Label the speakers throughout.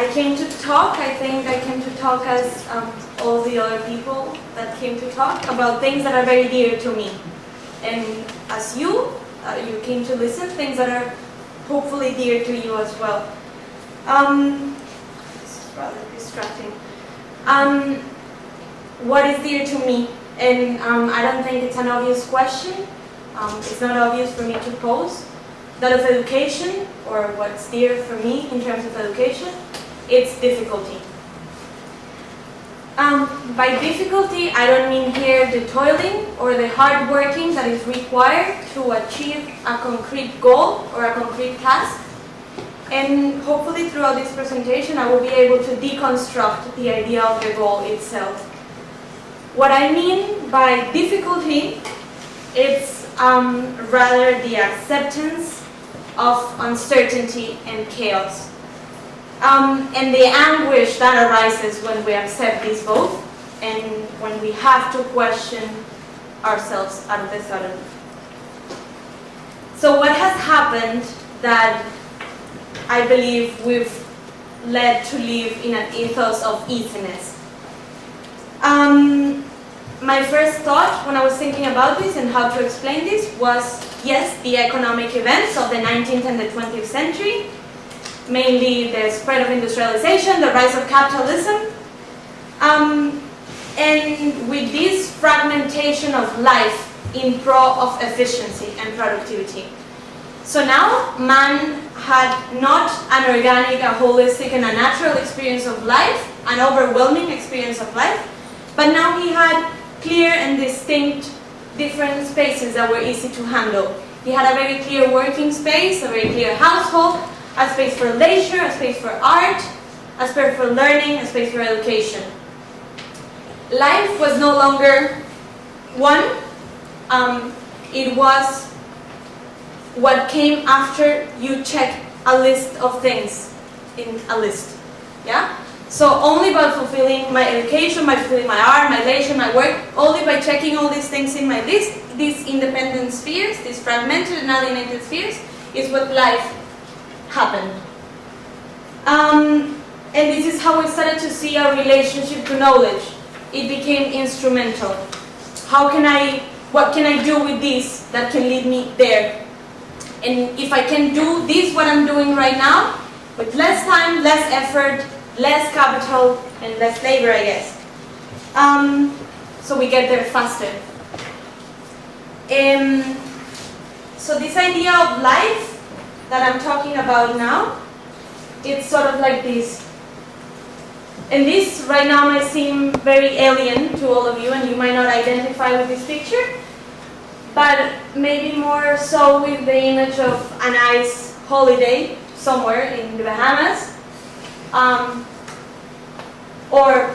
Speaker 1: I came to talk. I think I came to talk as all the other people that came to talk about things that are very dear to me. And as you came to listen, things that are hopefully dear to you as well. This is rather distracting. What is dear to me? And I don't think it's an obvious question. It's not obvious for me to pose. That of education, or what's dear for me in terms of education, it's difficulty. By difficulty, I don't mean here the toiling or the hard working that is required to achieve a concrete goal or a concrete task. And hopefully throughout this presentation, I will be able to deconstruct the idea of the goal itself. What I mean by difficulty, it's rather the acceptance of uncertainty and chaos. And the anguish that arises when we accept this both, and when we have to question ourselves out of the sudden. So what has happened that I believe we've led to live in an ethos of easiness? My first thought when I was thinking about this and how to explain this was, yes, the economic events of the 19th and the 20th century, mainly the spread of industrialization, the rise of capitalism, and with this fragmentation of life in pro of efficiency and productivity. So now man had not an organic, a holistic, and a natural experience of life, an overwhelming experience of life, but now he had clear and distinct different spaces that were easy to handle. He had a very clear working space, a very clear household, a space for leisure, a space for art, a space for learning, a space for education. Life was no longer one, it was what came after you check a list of things in a list, yeah? So only by fulfilling my education, by fulfilling my art, my leisure, my work, only by checking all these things in my list, these independent spheres, these fragmented and alienated spheres, is what life happened. And this is how we started to see our relationship to knowledge. It became instrumental. What can I do with this that can lead me there? And if I can do this, what I'm doing right now, with less time, less effort, less capital, and less labor, I guess. So we get there faster. So this idea of life that I'm talking about now, it's sort of like this. And this right now might seem very alien to all of you, and you might not identify with this picture, but maybe more so with the image of a nice holiday somewhere in the Bahamas, or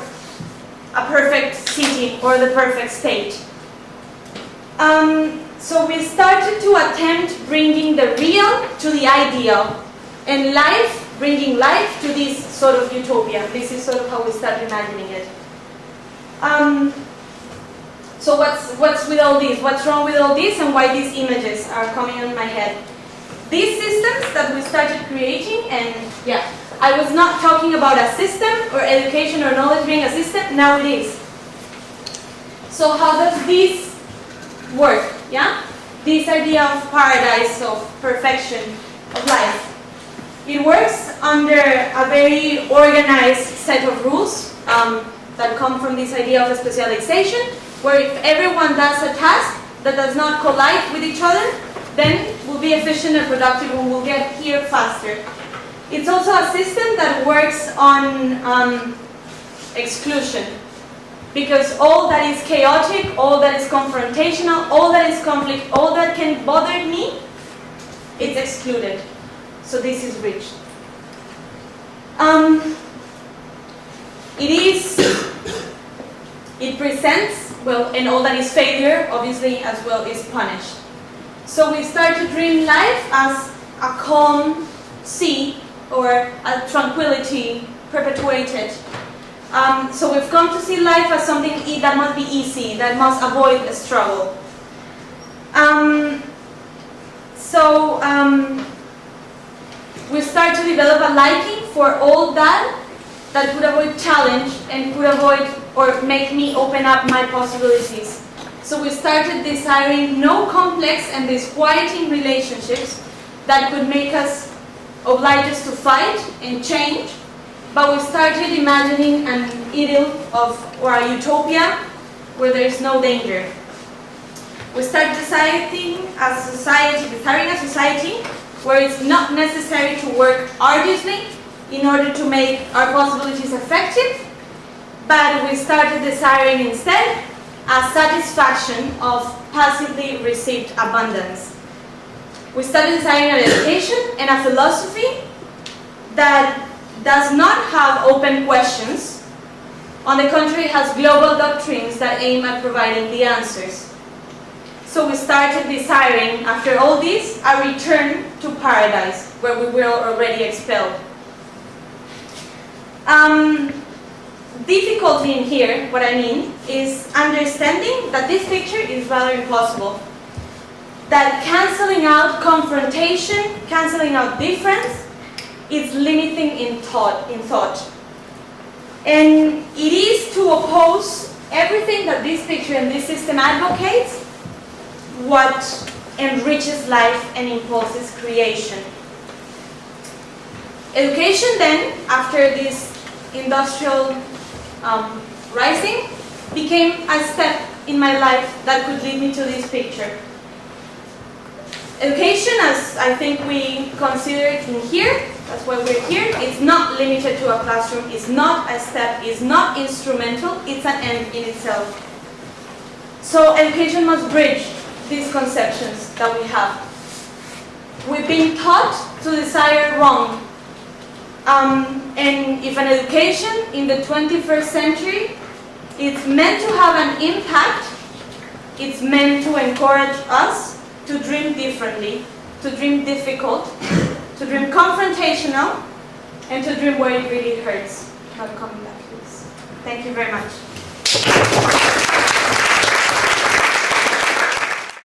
Speaker 1: a perfect city or the perfect state. So we started to attempt bringing the real to the ideal, and bringing life to this sort of utopia. This is sort of how we start imagining it. So what's with all this? What's wrong with all this, and why these images are coming in my head? These systems that we started creating, and yeah, I was not talking about a system or education or knowledge being a system, now it is. So how does this work, yeah? This idea of paradise, of perfection, of life. It works under a very organized set of rules that come from this idea of specialization, where if everyone does a task that does not collide with each other, then we'll be efficient and productive and we'll get here faster. It's also a system that works on exclusion, because all that is chaotic, all that is confrontational, all that is conflict, all that can bother me, it's excluded. So this is reached. It presents, well, and all that is failure, obviously, as well, is punished. So we start to dream life as a calm sea, or a tranquility perpetuated. So we've come to see life as something that must be easy, that must avoid a struggle. We start to develop a liking for all that could avoid challenge and could avoid or make me open up my possibilities. So we started desiring no complex and disquieting relationships that could make us oblige us to fight and change, but we started imagining an idyll or a utopia where there is no danger. We started desiring a society where it's not necessary to work arduously in order to make our possibilities effective, but we started desiring instead a satisfaction of passively received abundance. We started desiring an education and a philosophy that does not have open questions. On the contrary, it has global doctrines that aim at providing the answers. So we started desiring, after all this, a return to paradise, where we were already expelled. Difficulty in here, what I mean, is understanding that this picture is rather impossible. That cancelling out confrontation, cancelling out difference, is limiting in thought. And it is to oppose everything that this picture and this system advocates, what enriches life and impulses creation. Education then, after this industrial rising, became a step in my life that could lead me to this picture. Education, as I think we consider it in here, that's why we're here, it's not limited to a classroom, it's not a step, it's not instrumental, it's an end in itself. So education must bridge these conceptions that we have. We've been taught to desire wrong. And if an education in the 21st century is meant to have an impact, it's meant to encourage us to dream differently, to dream difficult, to dream confrontational, and to dream where it really hurts. Not coming back to this. Thank you very much.